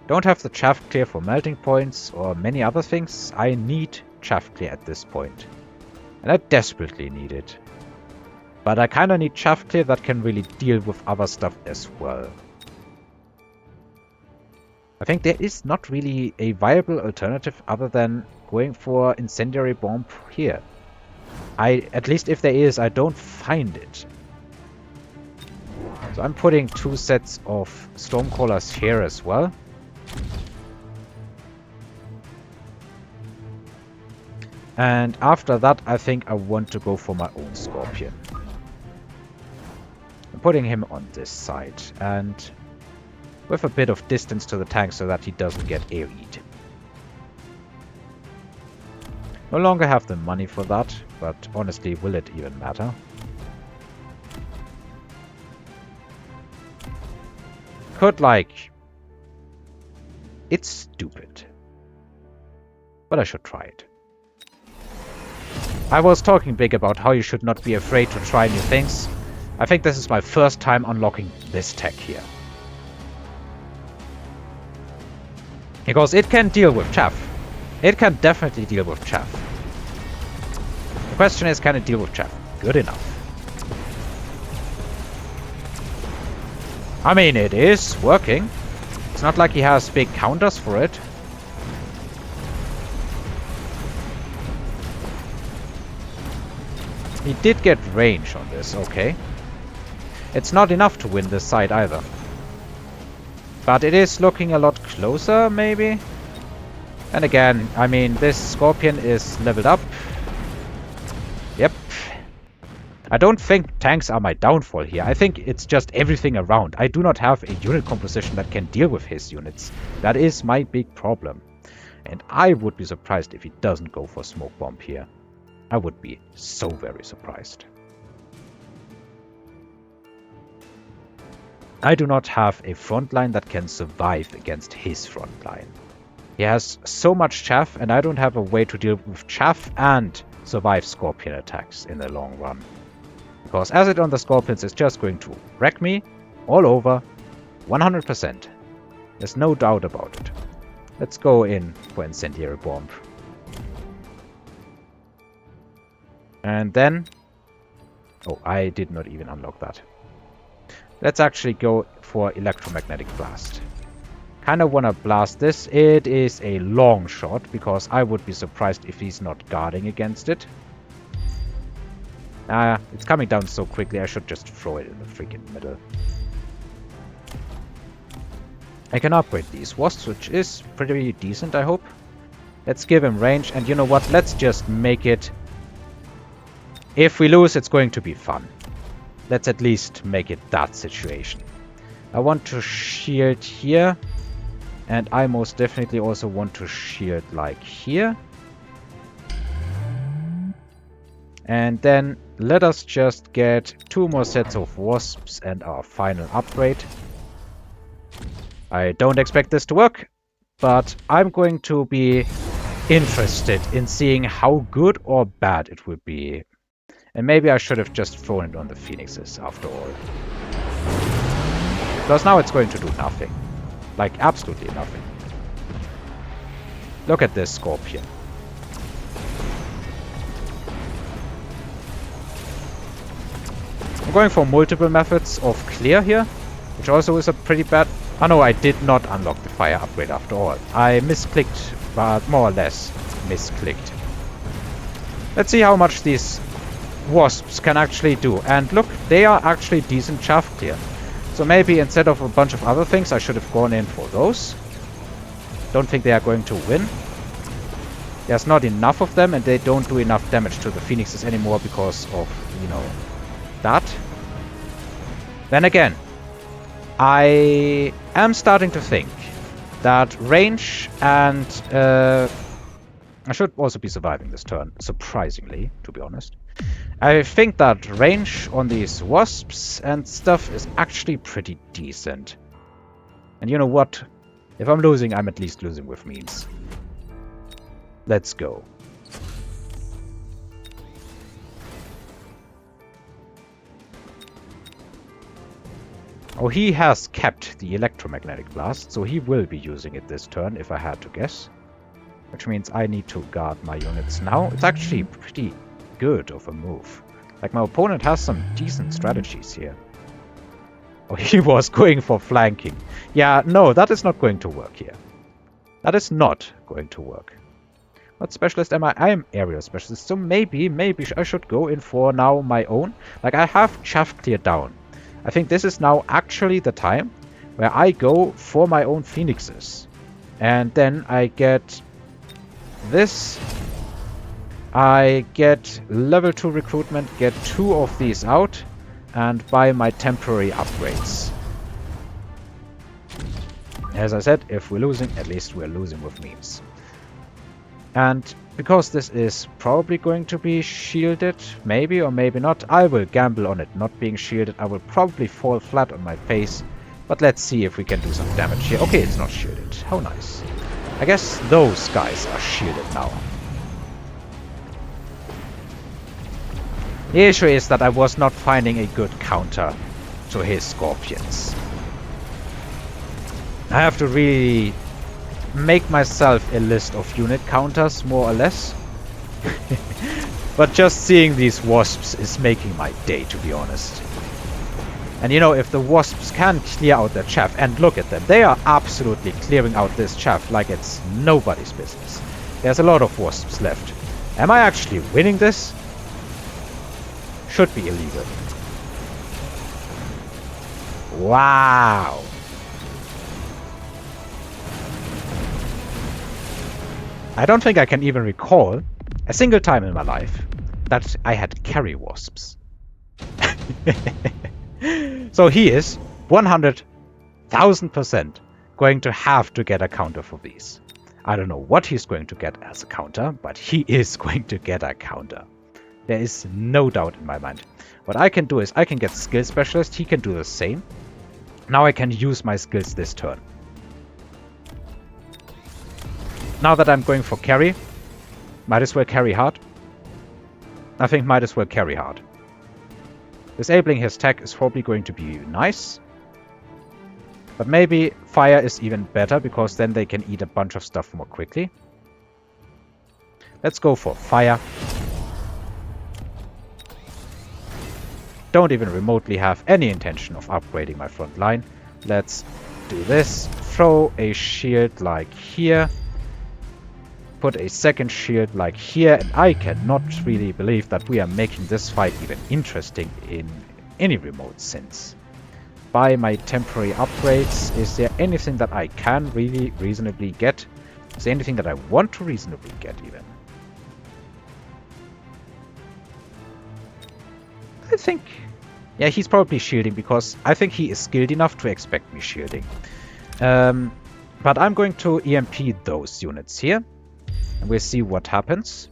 Don't have the chaff clear for melting points or many other things. I need chaff clear at this point. And I desperately need it. But I kinda need chaff clear that can really deal with other stuff as well. I think there is not really a viable alternative other than going for incendiary bomb here. At least if there is, I don't find it. So I'm putting 2 sets of Stormcallers here as well. And after that, I think I want to go for my own Scorpion. I'm putting him on this side and with a bit of distance to the tank so that he doesn't get AoE'd. No longer have the money for that, but honestly, will it even matter? Could, like... It's stupid. But I should try it. I was talking big about how you should not be afraid to try new things. I think this is my first time unlocking this tech here. Because it can deal with chaff. It can definitely deal with chaff. The question is, can it deal with chaff? Good enough. I mean, it is working. It's not like he has big counters for it. He did get range on this, okay. It's not enough to win this side either. But it is looking a lot closer, maybe? And again, I mean, this Scorpion is leveled up. Yep. I don't think tanks are my downfall here. I think it's just everything around. I do not have a unit composition that can deal with his units. That is my big problem. And I would be surprised if he doesn't go for Smoke Bomb here. I would be so very surprised. I do not have a front line that can survive against his front line. He has so much chaff, and I don't have a way to deal with chaff and survive Scorpion attacks in the long run. Because acid on the Scorpions is just going to wreck me all over 100%. There's no doubt about it. Let's go in for Incendiary Bomb. And then... Oh, I did not even unlock that. Let's actually go for Electromagnetic Blast. Kinda wanna blast this. It is a long shot, because I would be surprised if he's not guarding against it. It's coming down so quickly, I should just throw it in the freaking middle. I can upgrade these wasps, which is pretty decent, I hope. Let's give him range, and you know what? Let's just make it... If we lose, it's going to be fun. Let's at least make it that situation. I want to shield here. And I most definitely also want to shield like here. And then let us just get 2 more sets of wasps and our final upgrade. I don't expect this to work, but I'm going to be interested in seeing how good or bad it would be. And maybe I should have just thrown it on the Phoenixes after all. Because now it's going to do nothing. Like, absolutely nothing. Look at this Scorpion. I'm going for multiple methods of clear here, which also is a pretty bad... Oh no, I did not unlock the fire upgrade after all. I misclicked, but more or less misclicked. Let's see how much these wasps can actually do. And look, they are actually decent chaff clear. So maybe instead of a bunch of other things, I should have gone in for those. Don't think they are going to win. There's not enough of them, and they don't do enough damage to the Phoenixes anymore because of, you know, that. Then again, I am starting to think that range and... I should also be surviving this turn, surprisingly, to be honest. I think that range on these wasps and stuff is actually pretty decent. And you know what? If I'm losing, I'm at least losing with means. Let's go. Oh, he has kept the electromagnetic blast, so he will be using it this turn, if I had to guess. Which means I need to guard my units now. It's actually pretty good of a move. Like, my opponent has some decent strategies here. Oh, he was going for flanking. Yeah, no, that is not going to work here. That is not going to work. What specialist am I? I am aerial specialist, so maybe I should go in for now my own. Like, I have chaff cleared down. I think this is now actually the time where I go for my own phoenixes. And then I get this. I get level 2 recruitment, get 2 of these out, and buy my temporary upgrades. As I said, if we're losing, at least we're losing with memes. And because this is probably going to be shielded, maybe or maybe not, I will gamble on it not being shielded. I will probably fall flat on my face, but let's see if we can do some damage here. Okay, it's not shielded. How nice. I guess those guys are shielded now. The issue is that I was not finding a good counter to his scorpions. I have to really make myself a list of unit counters, more or less. But just seeing these wasps is making my day, to be honest. And you know, if the wasps can clear out their chaff, and look at them, they are absolutely clearing out this chaff like it's nobody's business. There's a lot of wasps left. Am I actually winning this? Should be illegal. Wow. I don't think I can even recall a single time in my life that I had carry wasps. So he is 100,000% going to have to get a counter for these. I don't know what he's going to get as a counter, but he is going to get a counter. There is no doubt in my mind. What I can do is I can get skill specialist. He can do the same. Now I can use my skills this turn. Now that I'm going for carry, might as well carry hard. I think might as well carry hard. Disabling his tech is probably going to be nice. But maybe fire is even better, because then they can eat a bunch of stuff more quickly. Let's go for fire. Don't even remotely have any intention of upgrading my front line. Let's do this. Throw a shield like here. Put a second shield like here, and I cannot really believe that we are making this fight even interesting in any remote sense. Buy my temporary upgrades. Is there anything that I can really reasonably get? Is there anything that I want to reasonably get even? I think... yeah, he's probably shielding, because I think he is skilled enough to expect me shielding. But I'm going to EMP those units here. And we'll see what happens.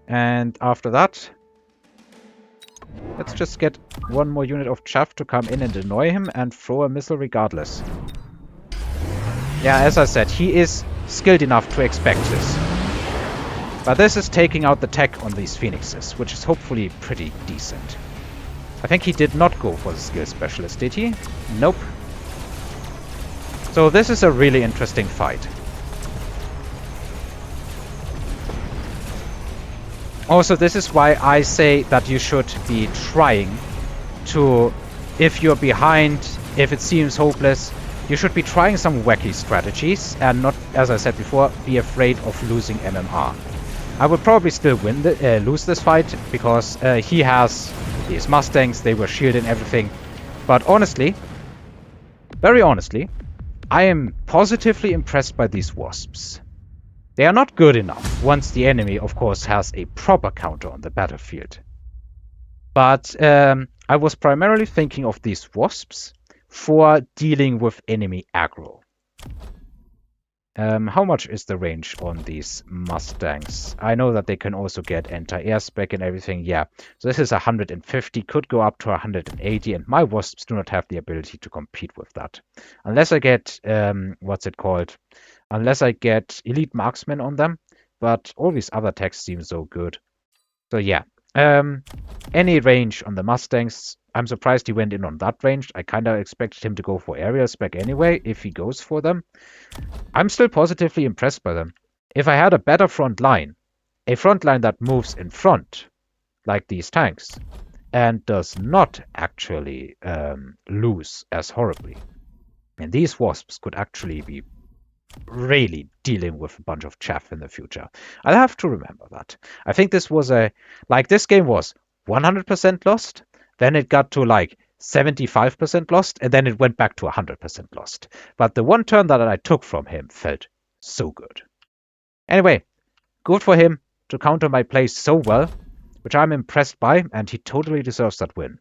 And after that, let's just get one more unit of chaff to come in and annoy him and throw a missile regardless. Yeah, as I said, he is skilled enough to expect this. But this is taking out the tech on these phoenixes, which is hopefully pretty decent. I think he did not go for the skill specialist, did he? Nope. So this is a really interesting fight. Also, this is why I say that you should be trying to, if you're behind, if it seems hopeless, you should be trying some wacky strategies and not, as I said before, be afraid of losing MMR. I would probably still lose this fight, because he has these Mustangs, they were shielded and everything. But honestly, very honestly, I am positively impressed by these wasps. They are not good enough once the enemy, of course, has a proper counter on the battlefield. But I was primarily thinking of these wasps for dealing with enemy aggro. How much is the range on these Mustangs? I know that they can also get anti-air spec and everything. Yeah, so this is 150, could go up to 180, and my wasps do not have the ability to compete with that. Unless I get, what's it called? Unless I get elite marksmen on them, but all these other techs seem so good. So yeah, any range on the Mustangs, I'm surprised he went in on that range. I kind of expected him to go for area spec anyway, if he goes for them. I'm still positively impressed by them. If I had a better front line, a front line that moves in front, like these tanks, and does not actually lose as horribly, and these wasps could actually be really dealing with a bunch of chaff in the future. I'll have to remember that. I think this was this game was 100% lost, then it got to like 75% lost, and then it went back to 100% lost. But the one turn that I took from him felt so good. Anyway, good for him to counter my plays so well, which I'm impressed by, and he totally deserves that win.